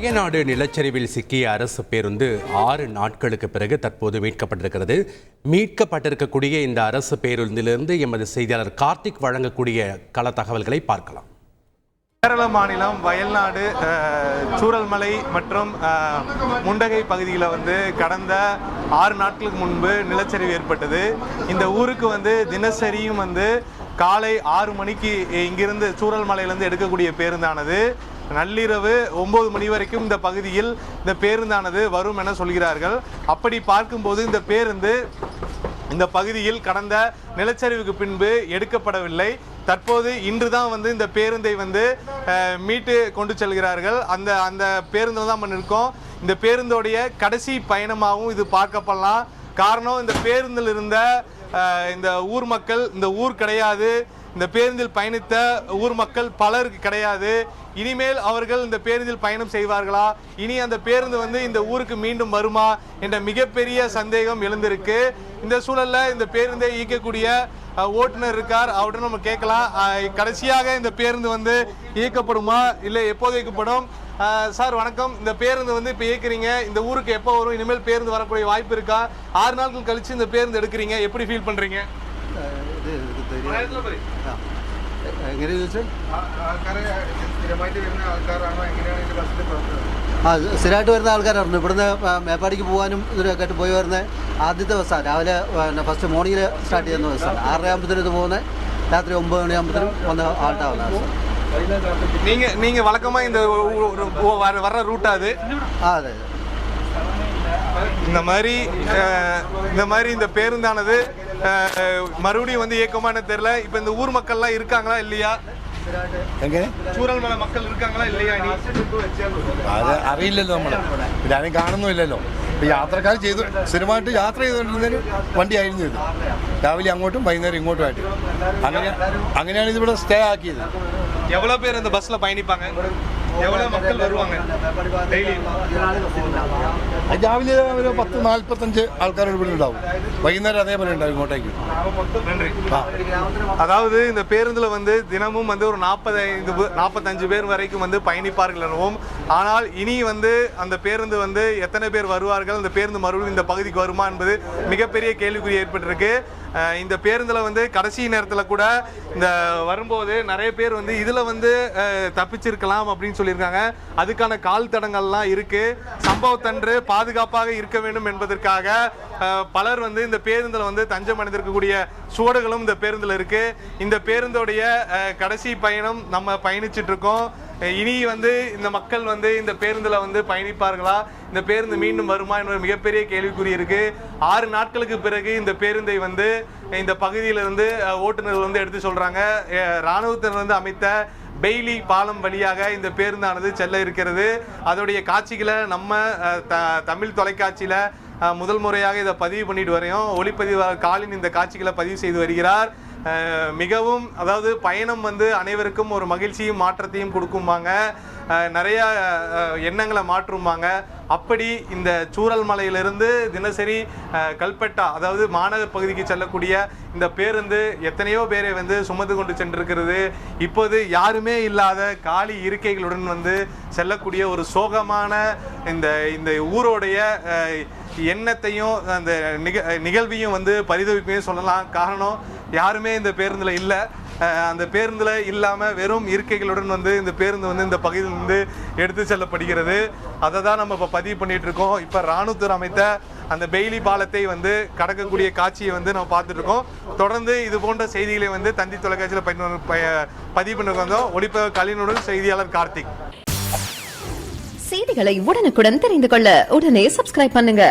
வயநாடு நிலச்சரிவில் சிக்கிய அரசு பேருந்து 6 நாட்களுக்கு பிறகு தற்போது மீட்கப்பட்டிருக்கிறது. மீட்கப்பட்டிருக்கக்கூடிய இந்த அரசு பேருந்திலிருந்து எமது செய்தியாளர் கார்த்திக் வழங்கக்கூடிய கள தகவல்களை பார்க்கலாம். கேரள மாநிலம் வயநாடு சூரல்மலை மற்றும் முண்டகை பகுதியில் கடந்த 6 நாட்களுக்கு முன்பு நிலச்சரிவு ஏற்பட்டது. இந்த ஊருக்கு தினசரியும் காலை 6 மணிக்கு இங்கிருந்து சூரல்மலையிலிருந்து எடுக்கக்கூடிய பேருந்தானது நள்ளிரவு 9 மணி வரைக்கும் இந்த பகுதியில் இந்த பேருந்தானது வரும் என சொல்கிறார்கள். அப்படி பார்க்கும்போது இந்த பேருந்து இந்த பகுதியில் கடந்த நிலச்சரிவுக்கு பின்பு எடுக்கப்படவில்லை. தற்போது இன்றுதான் இந்த பேருந்தை மீட்டு கொண்டு செல்கிறார்கள். அந்த பேருந்து தான் இருக்கோம். இந்த பேருந்தோடைய கடைசி பயணமாகவும் இது பார்க்கப்படலாம். காரணம், இந்த பேருந்தில் இருந்த இந்த ஊர் மக்கள், இந்த ஊர் கிடையாது, இந்த பேருந்தில் பயணித்த ஊர் மக்கள் பலருக்கு கிடையாது. இனிமேல் அவர்கள் இந்த பேருந்தில் பயணம் செய்வார்களா, இனி அந்த பேருந்து இந்த ஊருக்கு மீண்டும் வருமா என்ற மிகப்பெரிய சந்தேகம் எழுந்திருக்கு. இந்த சூழல்ல இந்த பேருந்தை இயக்கக்கூடிய ஓட்டுநர் இருக்கார், அவர்கிட்ட நம்ம கேட்கலாம். கடைசியாக இந்த பேருந்து இயக்கப்படுமா, இல்லை எப்போது இயக்கப்படும்? சார் வணக்கம். இந்த பேருந்து இப்போ இயக்குறீங்க, இந்த ஊருக்கு எப்போ வரும்? இனிமேல் பேருந்து வரக்கூடிய வாய்ப்பு இருக்கா? 6 நாட்கள் கழிச்சு இந்த பேருந்து எடுக்கிறீங்க, எப்படி ஃபீல் பண்றீங்க? സ്ഥിരമായിട്ട് വരുന്ന ആൾക്കാരായിരുന്നു. ഇവിടുന്ന് മേപ്പാടിക്ക് പോകാനും ഇതിലൊക്കെ ആയിട്ട് പോയി വരുന്ന ആദ്യത്തെ ബസ്സാണ്. രാവിലെ ഫസ്റ്റ് മോർണിംഗിൽ സ്റ്റാർട്ട് ചെയ്യുന്ന ബസ്സാണ്. 6:30 ആകുമ്പോഴത്തേനും ഇത് പോകുന്നത്, രാത്രി 9 മണിയാകുമ്പോഴത്തേനും വന്ന് ആൾട്ടാവുന്ന ബസ്സാണ്. நீங்க வழக்கமா இந்த வர்ற ரூட் அது? അതെ. இந்த மாதிரி இந்த பேருந்தானது மறுபடியும் இயக்கமான தெரியல. இப்ப இந்த ஊர் மக்கள்லாம் இருக்காங்களா இல்லையா? ചൂരൽമല மக்கள் இருக்காங்களா இல்லையா? അത് അറിയില്ലല്ലോ, നമ്മൾ ഇതാരും കാണുന്നുമില്ലല്ലോ. ഇപ്പൊ യാത്രക്കാർ സ്ഥിരമായിട്ട് യാത്ര ചെയ്തുകൊണ്ടിരുന്നൊരു വണ്ടിയായിരുന്നു ഇത്. രാവിലെ അങ്ങോട്ടും വൈകുന്നേരം ഇങ്ങോട്ടുമായിട്ട്. അങ്ങനെയാണ് ഇതിവിടെ സ്റ്റേ ആക്കിയത്. எவ்வளவு பேர் இந்த பஸ்ல பயணிப்பாங்க? எவ்வளவு மக்கள் வருவாங்க டெய்லி? രാവിലെ ഒരു 10-45 ആൾക്കാർ ഇവിടെ ഉണ്ടാവും. വൈകുന്നേരം അതേപോലെ ഉണ്ടാവും ഇങ്ങോട്ടേക്ക്. நன்றி. அதாவது இந்த பேருந்துல தினமும் ஒரு 45 பேர் வரைக்கும் பயணிப்பார்கள் எனவும், ஆனால் இனி அந்த பேருந்து எத்தனை பேர் வருவார்கள், அந்த பேருந்து மறுபடியும் இந்த பகுதிக்கு வருமா என்பது மிகப்பெரிய கேள்விக்குறி ஏற்பட்டிருக்கு. இந்த பேருந்துல கடைசி நேரத்தில் கூட இந்த வரும்போது நிறைய பேர் இதுல தப்பிச்சிருக்கலாம் அப்படின்னு சொல்லியிருக்காங்க. அதுக்கான கால் தடங்கள்லாம் இருக்கு. சம்பவத்தன்று பாதுகாப்பாக இருக்க வேண்டும் என்பதற்காக பலர் இந்த பேருந்தில் தஞ்சம் அடைந்திருக்கக்கூடிய சுவடுகளும் இந்த பேருந்தில் இருக்கு. இந்த பேருந்தோடைய கடைசி பயணம் நம்ம பயணிச்சுட்டு இருக்கோம். இனி இந்த மக்கள் இந்த பேருந்தில் பயணிப்பார்களா, இந்த பேருந்து மீண்டும் வருமா என்ற மிகப்பெரிய கேள்விக்குறி இருக்கு. 6 நாட்களுக்கு பிறகு இந்த பேருந்தை இந்த பகுதியிலிருந்து ஓட்டுநர்கள் எடுத்து சொல்றாங்க. இராணுவத்தினர் அமைத்த பெய்லி பாலம் வழியாக இந்த பேருந்தானது செல்ல இருக்கிறது. அதோடைய காட்சிகளை நம்ம தமிழ் தொலைக்காட்சியில முதல் முறையாக இதை பதிவு பண்ணிட்டு வரையும். ஒளிப்பதிவாளர் காலின் இந்த காட்சிகளை பதிவு செய்து வருகிறார். மிகவும், அதாவது பயணம் அனைவருக்கும் ஒரு மகிழ்ச்சியும் மாற்றத்தையும் கொடுக்கும்பாங்க, நிறைய எண்ணங்களை மாற்றும்பாங்க. அப்படி இந்த சூரல்மலையிலிருந்து தினசரி கல்பெட்டா, அதாவது மாநகர் பகுதிக்கு செல்லக்கூடிய இந்த பேருந்து எத்தனையோ பேரை சுமந்து கொண்டு சென்றிருக்கிறது. இப்போது யாருமே இல்லாத காலி இருக்கைகளுடன் செல்லக்கூடிய ஒரு சோகமான இந்த ஊரோடைய எண்ணத்தையும் அந்த நிகழ்வையும் பரிதவிப்பையும் சொல்லலாம். காரணம், யாருமே இந்த பேருந்தில் இல்லை. அந்த பேருந்தில் இல்லாமல் வெறும் இருக்கைகளுடன் இந்த பேருந்து இந்த பகுதியிலிருந்து எடுத்து செல்லப்படுகிறது. அதை தான் நம்ம இப்போ பதிவு பண்ணிட்டு இருக்கோம். இப்போ இராணுவத்தினர் அமைத்த அந்த பெய்லி பாலத்தை கடக்கக்கூடிய காட்சியை நம்ம பார்த்துட்டு இருக்கோம். தொடர்ந்து இது போன்ற செய்திகளை தந்தி தொலைக்காட்சியில் பதிவு பண்ணி வந்தோம். ஒளிப்பதிவு கலினுடன் செய்தியாளர் கார்த்திக். செய்திகளை உடனுக்குடன் தெரிந்து கொள்ள உடனே சப்ஸ்கிரைப் பண்ணுங்க.